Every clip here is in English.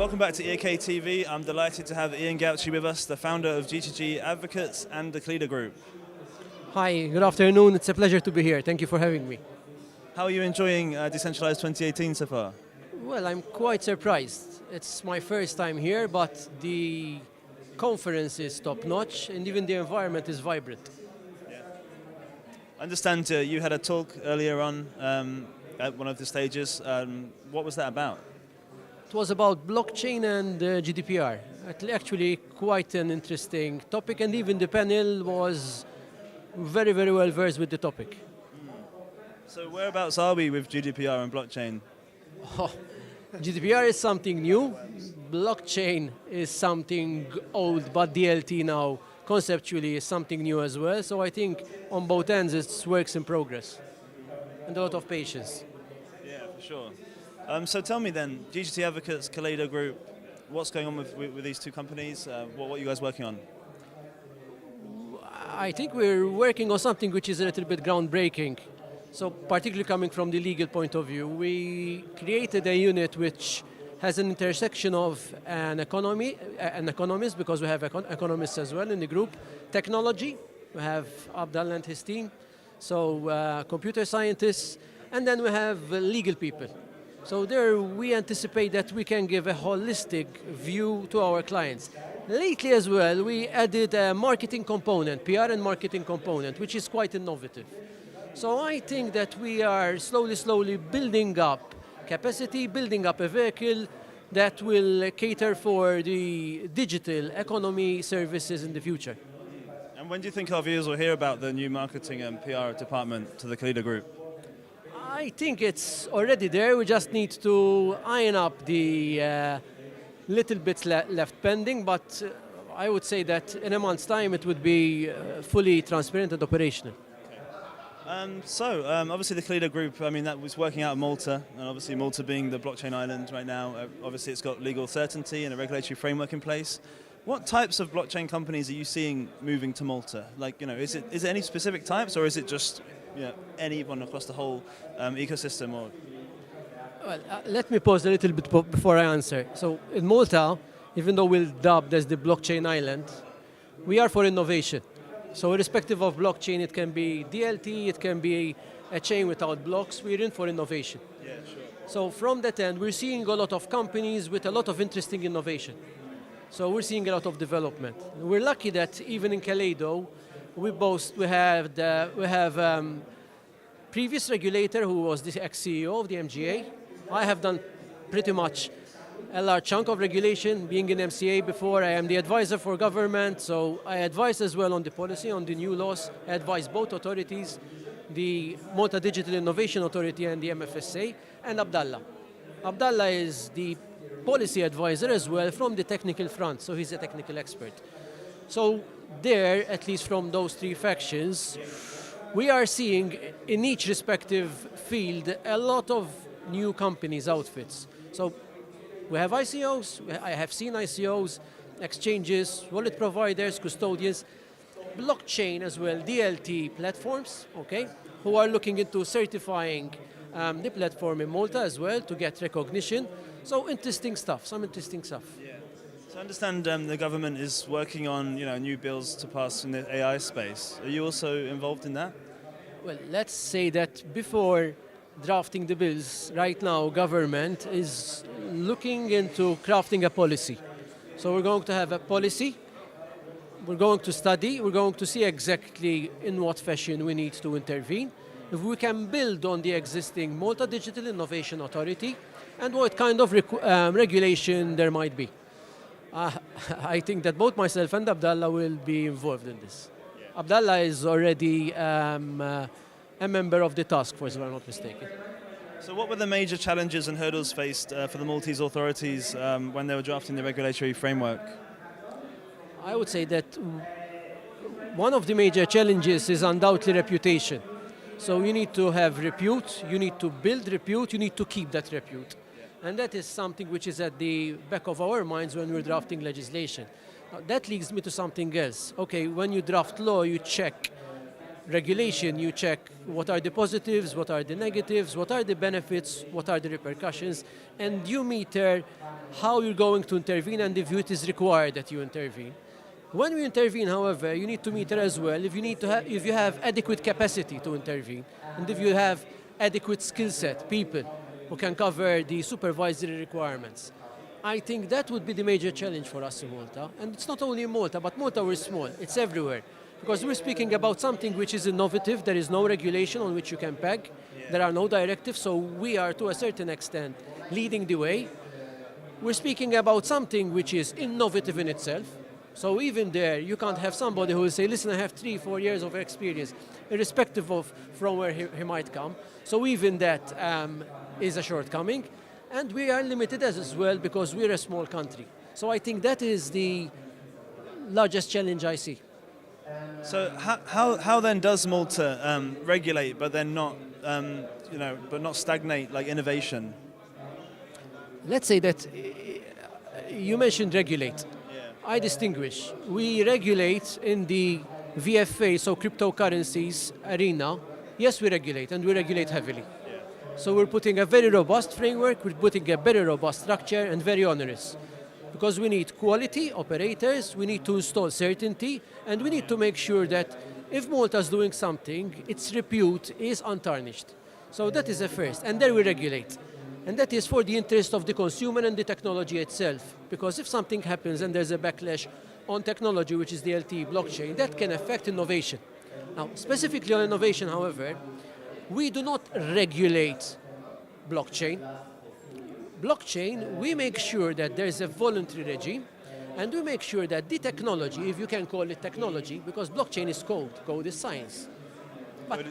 welcome back to EAK TV. I'm delighted to have Ian Gauci with us, the founder of GTG Advocates and the Caledo Group. Hi, good afternoon. It's a pleasure to be here. Thank you for having me. How are you enjoying Decentralized 2018 so far? Well, I'm quite surprised. It's my first time here, but the conference is top-notch and even the environment is vibrant. Yeah. I understand you had a talk earlier on at one of the stages. What was that about? It was about blockchain and GDPR. Actually, quite an interesting topic, and even the panel was very, very well versed with the topic. So whereabouts are we with GDPR and blockchain? Oh, GDPR is something new. Blockchain is something old, but DLT now conceptually is something new as well. So I think on both ends it's works in progress and a lot of patience. Yeah, for sure. So tell me then, GTG Advocates, Caledo Group, what's going on with these two companies? What are you guys working on? I think we're working on something which is a little bit groundbreaking. So particularly coming from the legal point of view, we created a unit which has an intersection of an economist, because we have economists as well in the group, technology, we have Abdallah and his team, so computer scientists, and then we have legal people. So there we anticipate that we can give a holistic view to our clients. Lately as well, we added a marketing component, PR and marketing component, which is quite innovative. So I think that we are slowly building up capacity, building up a vehicle that will cater for the digital economy services in the future. And when do you think our viewers will hear about the new marketing and PR department to the Caledo Group? I think it's already there. We just need to iron up the little bits left pending, but I would say that in a month's time it would be fully transparent and operational. Obviously the Caledo Group, I mean, that was working out of Malta, and obviously Malta being the blockchain island right now, obviously it's got legal certainty and a regulatory framework in place. What types of blockchain companies are you seeing moving to Malta? Like, is it any specific types, or is it just anyone across the whole ecosystem? Or well, let me pause a little bit before I answer. So in Malta, even though we're dubbed as the blockchain island, we are for innovation. So irrespective of blockchain, it can be DLT, it can be a chain without blocks, we're in for innovation. Yeah, sure. So from that end, we're seeing a lot of companies with a lot of interesting innovation. So we're seeing a lot of development. We're lucky that even in Caledo, we have previous regulator who was the ex-CEO of the MGA. I have done pretty much a large chunk of regulation, being in MCA before. I am the advisor for government, so I advise as well on the policy, on the new laws. I advise both authorities, the Malta Digital Innovation Authority and the MFSA, and Abdallah. Abdallah is the policy advisor as well from the technical front, so he's a technical expert. So there, at least from those three factions, we are seeing in each respective field a lot of new companies, outfits. So we have ICOs, I have seen ICOs, exchanges, wallet providers, custodians, blockchain as well, DLT platforms, okay, who are looking into certifying the platform in Malta as well to get recognition. So interesting stuff, some interesting stuff. Yeah. So I understand the government is working on new bills to pass in the AI space. Are you also involved in that? Well, let's say that before drafting the bills, right now government is looking into crafting a policy. So we're going to have a policy, we're going to study, we're going to see exactly in what fashion we need to intervene. If we can build on the existing Malta Digital Innovation Authority and what kind of regulation there might be. I think that both myself and Abdallah will be involved in this. Yeah. Abdallah is already a member of the task force, if I'm not mistaken. So what were the major challenges and hurdles faced for the Maltese authorities when they were drafting the regulatory framework? I would say that one of the major challenges is undoubtedly reputation. So you need to have repute, you need to build repute, you need to keep that repute. And that is something which is at the back of our minds when we're drafting legislation. Now, that leads me to something else. Okay, when you draft law, you check regulation, you check what are the positives, what are the negatives, what are the benefits, what are the repercussions, and you meter how you're going to intervene and if it is required that you intervene. When we intervene, however, you need to meter as well if you have adequate capacity to intervene, and if you have adequate skill set, people who can cover the supervisory requirements. I think that would be the major challenge for us in Malta. And it's not only in Malta, but Malta we're small, it's everywhere. Because we're speaking about something which is innovative, there is no regulation on which you can peg, there are no directives, so we are to a certain extent leading the way. We're speaking about something which is innovative in itself, so even there you can't have somebody who will say, listen, I have 3-4 years of experience, irrespective of from where he might come. So even that is a shortcoming, and we are limited as well because we're a small country. So I think that is the largest challenge I see. So how then does Malta regulate, but then not but not stagnate like innovation? Let's say that you mentioned regulate. Yeah. I distinguish. We regulate in the VFA, so cryptocurrencies arena. Yes, we regulate, and we regulate heavily. Yeah. So we're putting a very robust framework, we're putting a very robust structure, and very onerous. Because we need quality operators, we need to install certainty, and we need to make sure that if Malta is doing something, its repute is untarnished. So that is the first, and then we regulate. And that is for the interest of the consumer and the technology itself. Because if something happens and there's a backlash on technology, which is the LTE blockchain, that can affect innovation. Now, specifically on innovation, however, we do not regulate blockchain. Blockchain, we make sure that there's a voluntary regime, and we make sure that the technology, if you can call it technology, because blockchain is code is science.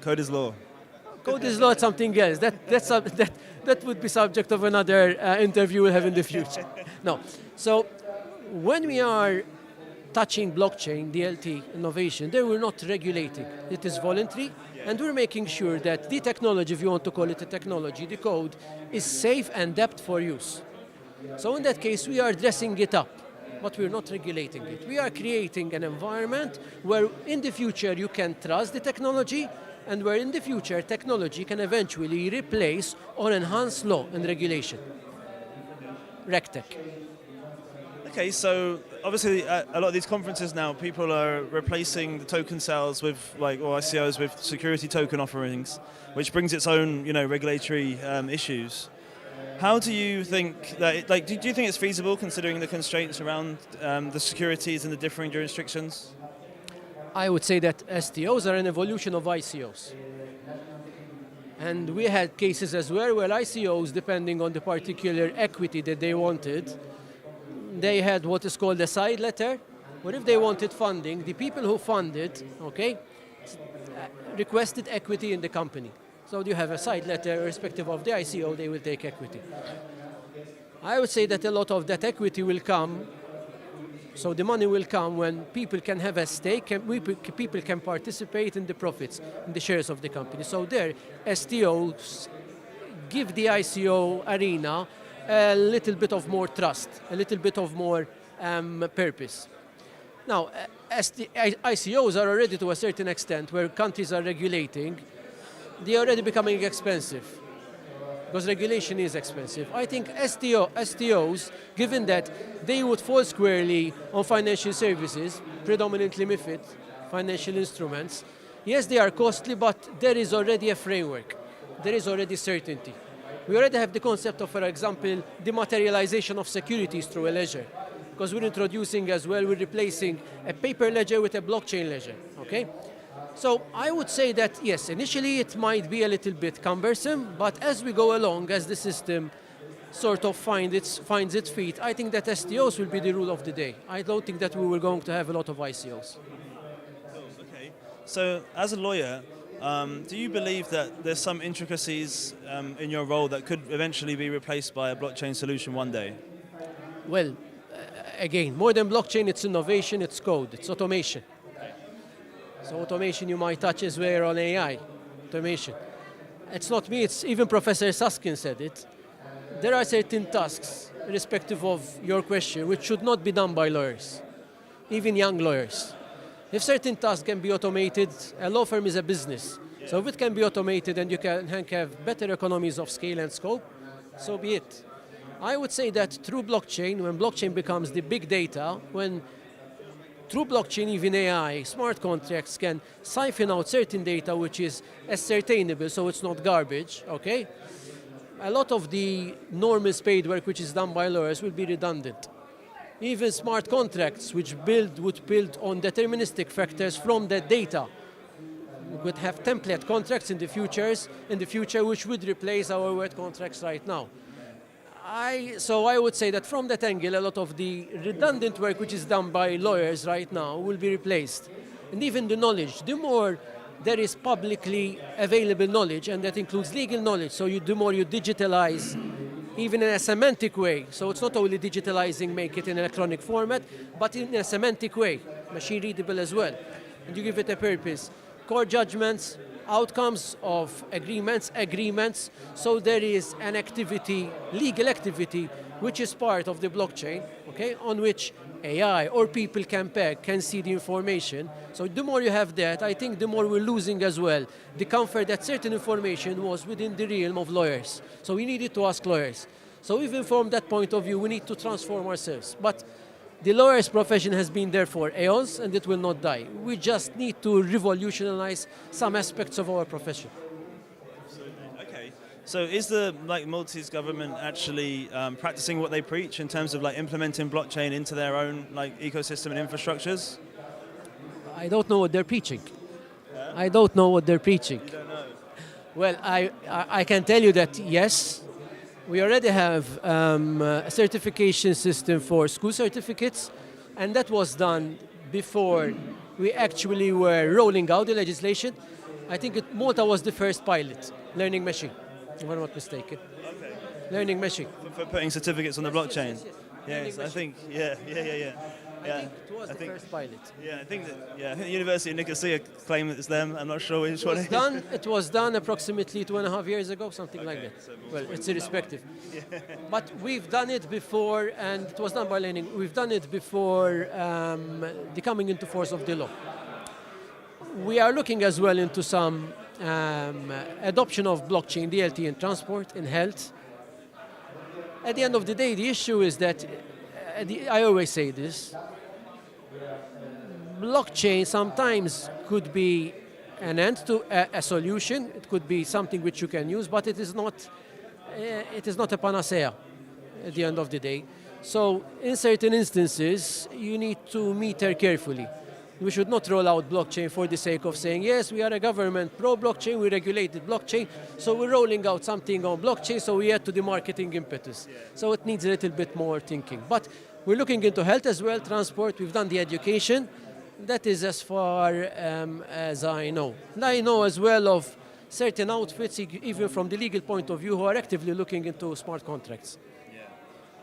Code is law. Code is not something else. That would be subject of another interview we'll have in the future. No. So when we are touching blockchain, DLT, innovation, there we're not regulating. It is voluntary, and we're making sure that the technology, if you want to call it a technology, the code, is safe and adept for use. So in that case, we are dressing it up, but we're not regulating it. We are creating an environment where in the future you can trust the technology, and where in the future technology can eventually replace or enhance law and regulation. RegTech. Okay, so obviously at a lot of these conferences now, people are replacing the token sales with ICOs with security token offerings, which brings its own regulatory issues. How do you think that? Do you think it's feasible considering the constraints around the securities and the differing jurisdictions? I would say that STOs are an evolution of ICOs. And we had cases as well where ICOs, depending on the particular equity that they wanted, they had what is called a side letter, where if they wanted funding, the people who funded, requested equity in the company. So you have a side letter, irrespective of the ICO, they will take equity. I would say that a lot of that equity will come, so the money will come when people can have a stake, and people can participate in the profits, in the shares of the company. So there, STOs give the ICO arena a little bit of more trust, a little bit of more purpose. Now, ICOs are already to a certain extent where countries are regulating, they are already becoming expensive, because regulation is expensive. I think STOs, given that they would fall squarely on financial services, predominantly MiFID, financial instruments, yes, they are costly, but there is already a framework. There is already certainty. We already have the concept of, for example, dematerialization of securities through a ledger, because we're introducing as well, we're replacing a paper ledger with a blockchain ledger, okay? So I would say that, yes, initially it might be a little bit cumbersome, but as we go along, as the system sort of finds its feet, I think that STOs will be the rule of the day. I don't think that we were going to have a lot of ICOs. Okay. So as a lawyer, do you believe that there's some intricacies in your role that could eventually be replaced by a blockchain solution one day? Well, again, more than blockchain, it's innovation, it's code, it's automation. So automation you might touch as well on AI, automation. It's not me, it's even Professor Susskind said it. There are certain tasks, irrespective of your question, which should not be done by lawyers, even young lawyers. If certain tasks can be automated, a law firm is a business. So if it can be automated and you can have better economies of scale and scope, so be it. I would say that through blockchain, when blockchain becomes the big data, when through blockchain, even AI, smart contracts can siphon out certain data which is ascertainable, so it's not garbage, okay? A lot of the normal spade work which is done by lawyers will be redundant. Even smart contracts which would build on deterministic factors from that data would have template contracts in the future which would replace our word contracts right now. So I would say that from that angle, a lot of the redundant work which is done by lawyers right now will be replaced. And even the knowledge, the more there is publicly available knowledge, and that includes legal knowledge, so the more you digitalize, even in a semantic way, so it's not only digitalizing, make it in electronic format, but in a semantic way, machine readable as well, and you give it a purpose. Court judgments, outcomes of agreements, so there is an activity, legal activity, which is part of the blockchain, okay, on which AI or people can see the information. So the more you have that, I think the more we're losing as well the comfort that certain information was within the realm of lawyers. So we needed to ask lawyers. So even from that point of view, we need to transform ourselves. But the lawyer's profession has been there for eons and it will not die. We just need to revolutionize some aspects of our profession. Okay. So is the Maltese government actually practicing what they preach in terms of implementing blockchain into their own ecosystem and infrastructures? I don't know what they're preaching. Yeah? I don't know what they're preaching. You don't know? Well, I can tell you that yes, we already have a certification system for school certificates, and that was done before we actually were rolling out the legislation. I think Malta was the first pilot, learning machine, if I'm not mistaken. Okay. Learning machine. For putting certificates on the blockchain? Yes. I think, yeah. I think it was the first pilot. Yeah, I think the University of Nicosia claim that it's them. I'm not sure which one it is. It was done approximately 2.5 years ago, something like that. So well, it's irrespective. Yeah. But we've done it before, and it was done by learning. We've done it before the coming into force of the law. We are looking as well into some adoption of blockchain, DLT in transport, in health. At the end of the day, the issue is that, I always say this, blockchain sometimes could be an end to a solution. It could be something which you can use, but it is not a panacea at the end of the day. So in certain instances, you need to meter carefully. We should not roll out blockchain for the sake of saying, yes, we are a government pro-blockchain, we regulated blockchain, so we're rolling out something on blockchain, so we add to the marketing impetus. So it needs a little bit more thinking. But we're looking into health as well, transport, we've done the education. That is as far as I know. And I know as well of certain outfits, even from the legal point of view, who are actively looking into smart contracts.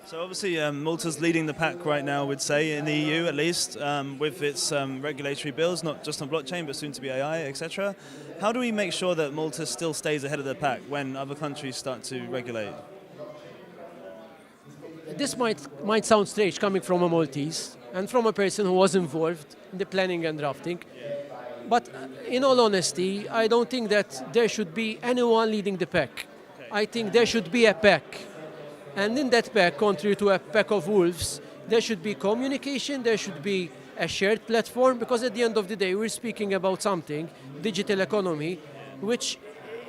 So obviously Malta's leading the pack right now, I would say, in the EU at least, with its regulatory bills, not just on blockchain, but soon to be AI, etc. How do we make sure that Malta still stays ahead of the pack when other countries start to regulate? This might sound strange coming from a Maltese and from a person who was involved in the planning and drafting. But in all honesty, I don't think that there should be anyone leading the pack. Okay. I think there should be a pack. And in that pack, contrary to a pack of wolves, there should be communication, there should be a shared platform, because at the end of the day, we're speaking about something, digital economy, which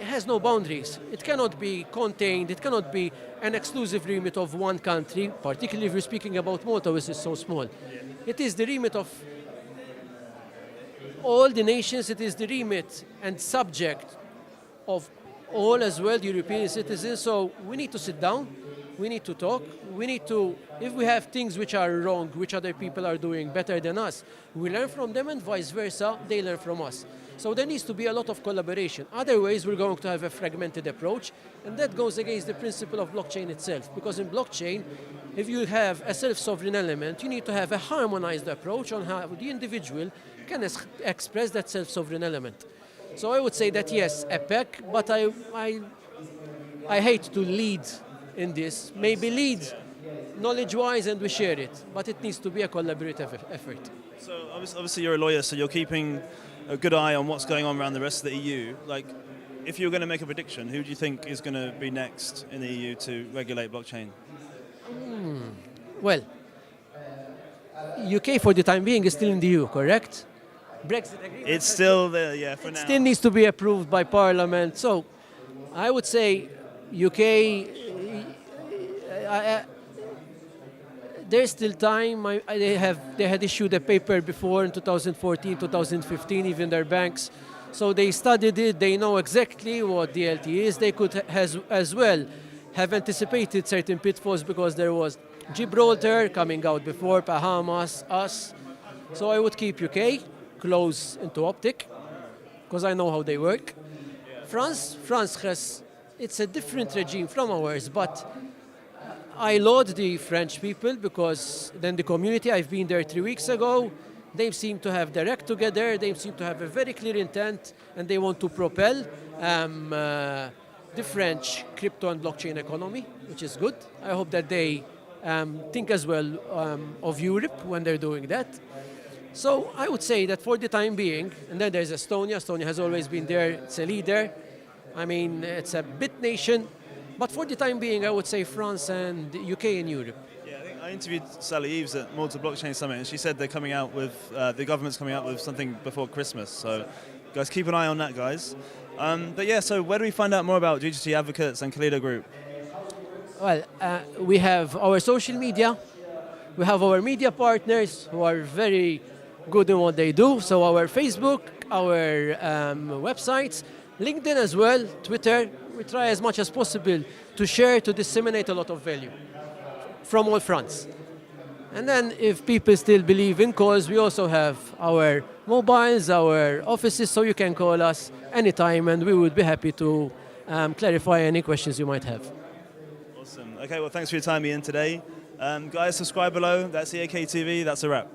has no boundaries. It cannot be contained, it cannot be an exclusive remit of one country, particularly if we're speaking about Malta, which is so small. It is the remit of all the nations, it is the remit and subject of all as well, the European citizens, so we need to sit down. We need to talk. We need to, if we have things which are wrong, which other people are doing better than us, we learn from them, and vice versa, they learn from us. So there needs to be a lot of collaboration. Otherwise, we're going to have a fragmented approach, and that goes against the principle of blockchain itself. Because in blockchain, if you have a self-sovereign element, you need to have a harmonized approach on how the individual can express that self-sovereign element. So I would say that yes, a pack, but I hate to lead in this, maybe lead knowledge-wise and we share it. But it needs to be a collaborative effort. So obviously you're a lawyer, so you're keeping a good eye on what's going on around the rest of the EU. Like, if you were going to make a prediction, who do you think is going to be next in the EU to regulate blockchain? Well, UK for the time being is still in the EU, correct? Brexit agreement. It's still there, yeah, for now. Still needs to be approved by Parliament. So I would say UK, there's still time. They had issued a paper before in 2014, 2015, even their banks. So they studied it. They know exactly what DLT is. They could as well have anticipated certain pitfalls because there was Gibraltar coming out before, Bahamas, us. So I would keep UK close into optic because I know how they work. France has, it's a different regime from ours, but I laud the French people because then the community, I've been there 3 weeks ago, they seem to have their act together, they seem to have a very clear intent and they want to propel the French crypto and blockchain economy, which is good. I hope that they think as well of Europe when they're doing that. So I would say that for the time being, and then there's Estonia. Estonia has always been there. It's a leader. I mean, it's a bit nation. But for the time being, I would say France and UK and Europe. Yeah, I think I interviewed Sally Eves at Malta Blockchain Summit, and she said they're coming out with, the government's coming out with something before Christmas. So guys, keep an eye on that, guys. But yeah, so where do we find out more about GTG Advocates and Caledo Group? Well, we have our social media. We have our media partners who are very good in what they do. So our Facebook, our websites, LinkedIn as well, Twitter. We try as much as possible to share, to disseminate a lot of value from all fronts. And then if people still believe in cause, we also have our mobiles, our offices, so you can call us anytime and we would be happy to clarify any questions you might have. Awesome. Okay, well, thanks for your time, Ian, today. Guys, subscribe below. That's EAK TV. That's a wrap.